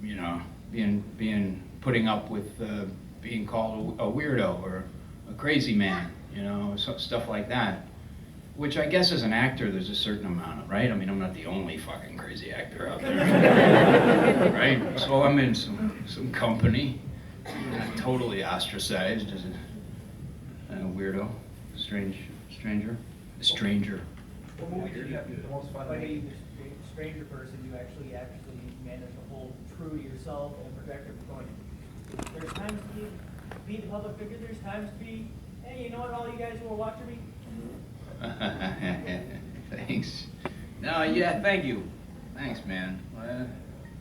you know, putting up with being called a weirdo or a crazy man, you know, stuff like that. Which I guess as an actor, there's a certain amount of, right? I mean, I'm not the only fucking crazy actor out there, right? So I'm in some company, not totally ostracized as a weirdo, a stranger. What movie did you have the most fun? By being the stranger person, you actually managed to hold true to yourself and protect it from going. There's times to be the public figure. There's times to be, hey, you know what? All you guys who are watching me. Thanks. No, yeah, thank you. Thanks, man.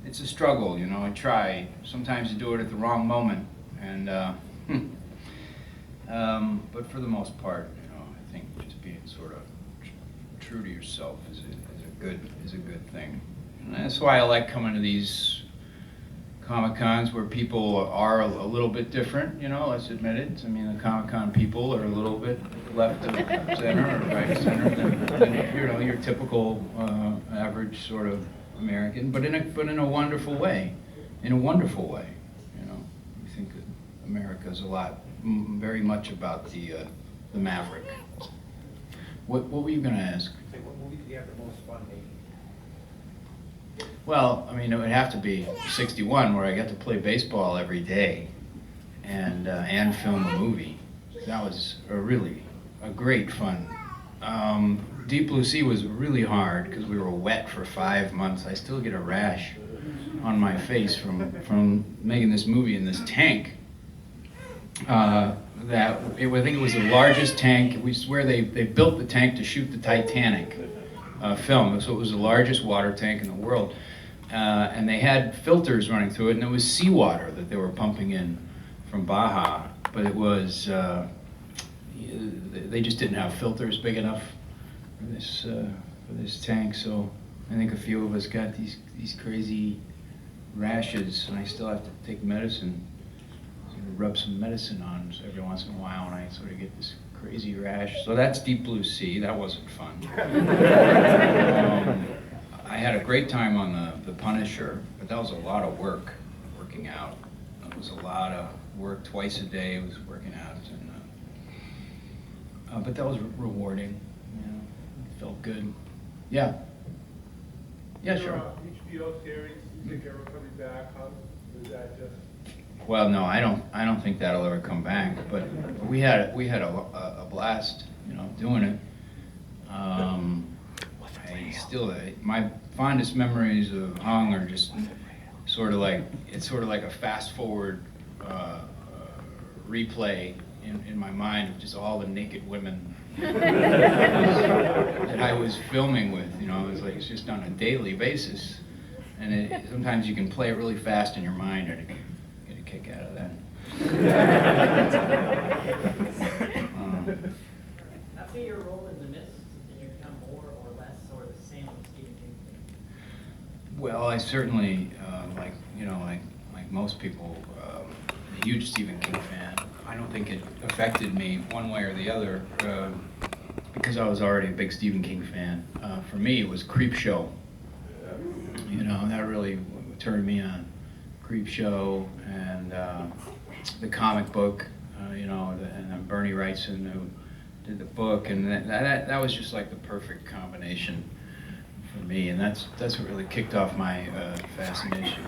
It's a struggle, you know. I try. Sometimes you do it at the wrong moment, and but for the most part, you know, I think just being sort of true to yourself is a good thing. And that's why I like coming to these Comic-Cons where people are a little bit different, you know, let's admit it. I mean, the Comic-Con people are a little bit left of center or right of center than you know, your typical average sort of American, but in a wonderful way. In a wonderful way, you know. I think that America's a lot, very much about the maverick. What were you going to ask? What movie did you have the most fun making? Well, I mean, it would have to be 61, where I got to play baseball every day and film a movie. That was a great fun. Deep Blue Sea was really hard because we were wet for 5 months. I still get a rash on my face from making this movie in this tank. I think it was the largest tank. We swear they built the tank to shoot the Titanic film, so it was the largest water tank in the world. And they had filters running through it, and it was seawater that they were pumping in from Baja. But it was, they just didn't have filters big enough for this tank. So I think a few of us got these crazy rashes, and I still have to take medicine, rub some medicine on every once in a while, and I sort of get this crazy rash. So that's Deep Blue Sea. That wasn't fun. I had a great time on the Punisher, but that was a lot of working out. It was a lot of work twice a day. It was working out, and but that was rewarding. You know, it felt good. Yeah. Yeah, sure. HBO series, you think ever coming back? How is that just? Well, no, I don't think that'll ever come back. But we had a blast, you know, doing it. My fondest memories of Hung are just sort of like a fast forward replay in my mind of just all the naked women that I was filming with. You know, it's just on a daily basis, and sometimes you can play it really fast in your mind and get a kick out of that. After your role in The Mist, did you become more or less or the same with Stephen King? Well, I certainly, like most people, a huge Stephen King fan. I don't think it affected me one way or the other because I was already a big Stephen King fan. For me, it was Creepshow. You know, that really turned me on. Creepshow and the comic book, you know, and then Bernie Wrightson who did the book, and that was just like the perfect combination for me, and that's what really kicked off my fascination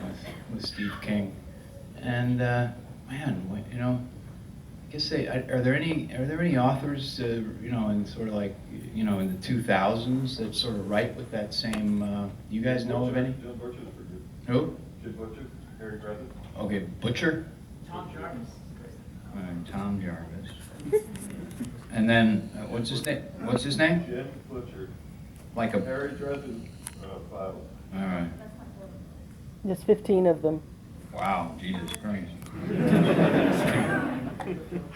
with Steve King. And man, you know, I guess are there any authors, you know, in sort of like, you know, in the 2000s that sort of write with that same? You guys know of any? Jim Butcher's pretty good. Who? Jim Butcher, Harry Bradley. Okay, Butcher. Tom Jarvis. Tom Jarvis. And then what's his name? Jim Butcher. Like a. Harry Dresden Bible. All right. There's 15 of them. Wow, Jesus Christ.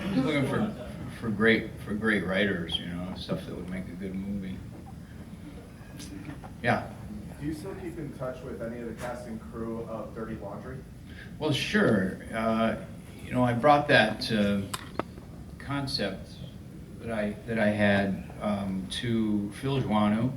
Just looking for great writers, you know, stuff that would make a good movie. Yeah. Do you still keep in touch with any of the cast and crew of Dirty Laundry? Well, sure. You know, I brought that concept that I had to Phil Joannou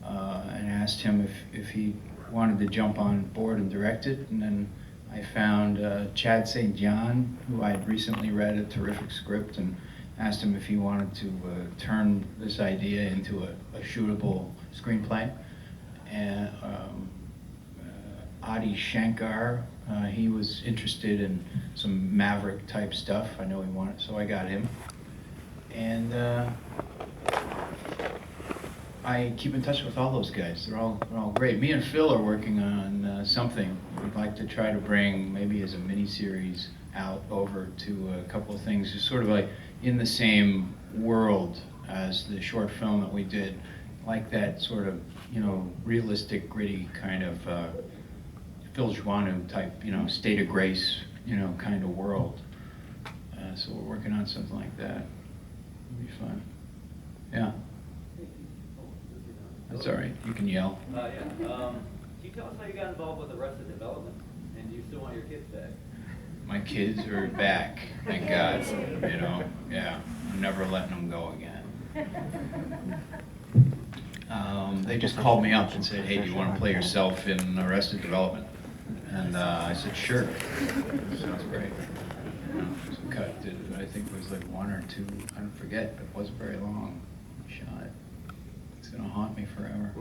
and asked him if he'd wanted to jump on board and direct it, and then I found Chad St. John, who I had recently read a terrific script, and asked him if he wanted to turn this idea into a shootable screenplay. And Adi Shankar, he was interested in some Maverick type stuff. I know he wanted, so I got him. And I keep in touch with all those guys. They're all great. Me and Phil are working on something. We'd like to try to bring, maybe as a mini-series, out over to a couple of things, just sort of like in the same world as the short film that we did, like that sort of, you know, realistic, gritty kind of Phil Joannou type, you know, State of Grace, you know, kind of world. So we're working on something like that. It'll be fun. Yeah. That's all right. You can yell. Can you tell us how you got involved with Arrested Development? And do you still want your kids back? My kids are back, thank God. You know, yeah. I'm never letting them go again. They just called me up and said, "Hey, do you want to play yourself in Arrested Development?" And I said, "Sure." Sounds great. You know, so cut. I think it was like 1 or 2. I don't forget, but it wasn't very long. Shot. It's gonna haunt me forever.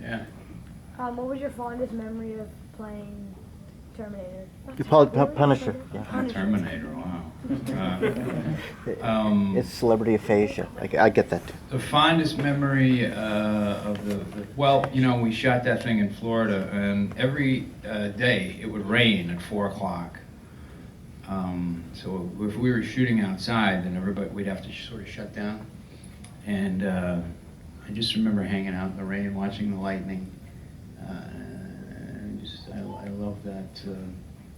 Yeah. What was your fondest memory of playing Terminator? You call it Punisher. Yeah. Terminator. Wow. It's celebrity aphasia. I get that too. The fondest memory of the, well, you know, we shot that thing in Florida, and every day it would rain at 4 o'clock. So if we were shooting outside, then we'd have to sort of shut down. And I just remember hanging out in the rain, watching the lightning. I love that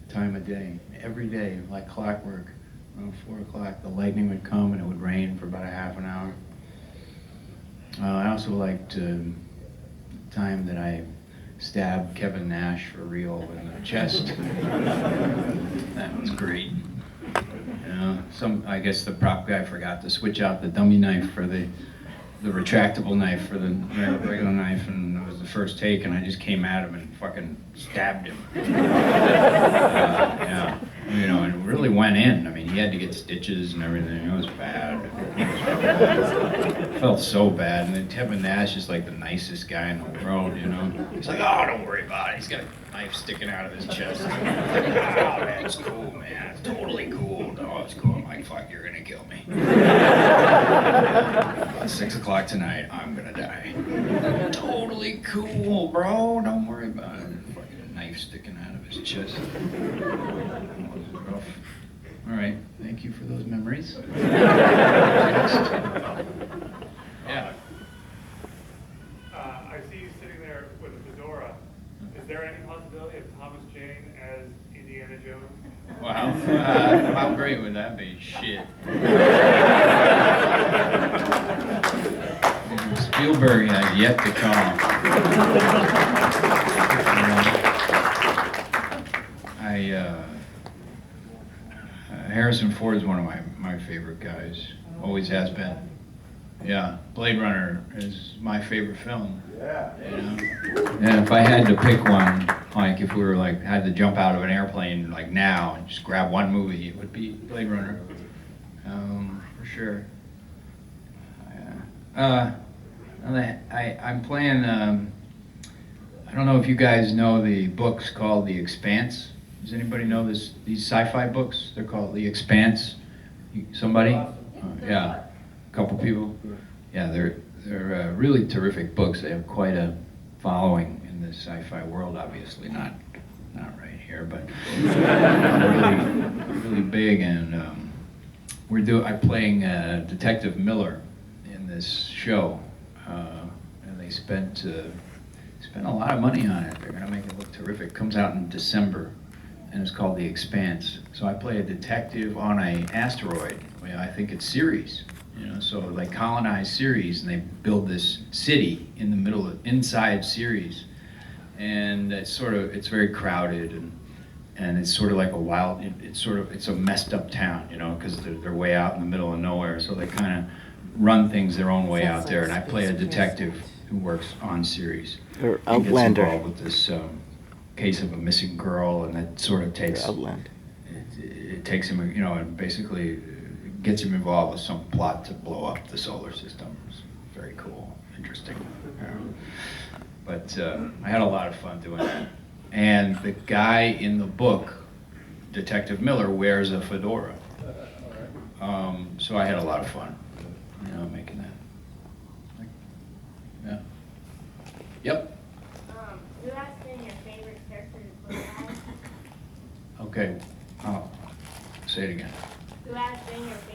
time of day. Every day, like clockwork, around 4 o'clock, the lightning would come and it would rain for about a half an hour. I also liked the time that I stabbed Kevin Nash for real in the chest. That was great. You know, I guess the prop guy forgot to switch out the dummy knife for the retractable knife for the regular knife, and it was the first take, and I just came at him and fucking stabbed him. Yeah, you know, and it really went in. I mean, he had to get stitches and everything. It was bad. It felt so bad. And then Kevin Nash is like the nicest guy in the world, you know. He's like, "Oh, don't worry about it. He's got a knife sticking out of his chest." I'm like, "Oh, man, it's cool, man. It's totally cool." "No, it's cool." I'm like, "Fuck, you're gonna kill me." About 6 o'clock tonight, I'm gonna die. Totally cool, bro. Don't worry about it. Fucking knife sticking out of his chest. That was rough. All right, thank you for those memories. Yeah. I see you sitting there with a fedora. Is there any possibility of Thomas Jane as Indiana Jones? Wow. How great would that be? Shit. Spielberg has yet to come. Harrison Ford is one of my favorite guys. Always has been. Yeah, Blade Runner is my favorite film. Yeah. You know? And if I had to pick one, like if we were like had to jump out of an airplane like now and just grab one movie, it would be Blade Runner, for sure. I'm playing. I don't know if you guys know the books called The Expanse. Does anybody know these sci-fi books? They're called The Expanse. Somebody? Yeah, a couple people. Yeah, they're really terrific books. They have quite a following in the sci-fi world. Obviously, not right here, but really big. And I'm playing Detective Miller in this show, and they spent a lot of money on it. They're gonna make it look terrific. It comes out in December, and it's called The Expanse. So I play a detective on an asteroid. Well, I think it's Ceres. You know, so they colonize Ceres and they build this city in the middle of inside Ceres, and it's very crowded and it's sort of like a wild. It's a messed up town, you know, because they're way out in the middle of nowhere. So they kind of run things their own way out there. And I play a detective who works on series. Or and gets Outlander. involved with this case of a missing girl, and that sort of takes Outlander. it takes him, you know, and basically gets him involved with some plot to blow up the solar system. It's very cool, interesting. But I had a lot of fun doing that. And the guy in the book, Detective Miller, wears a fedora. So I had a lot of fun, you know, making that. Yeah. Yep. Who has been your favorite character to play as? Okay. Say it again. Who has been your favorite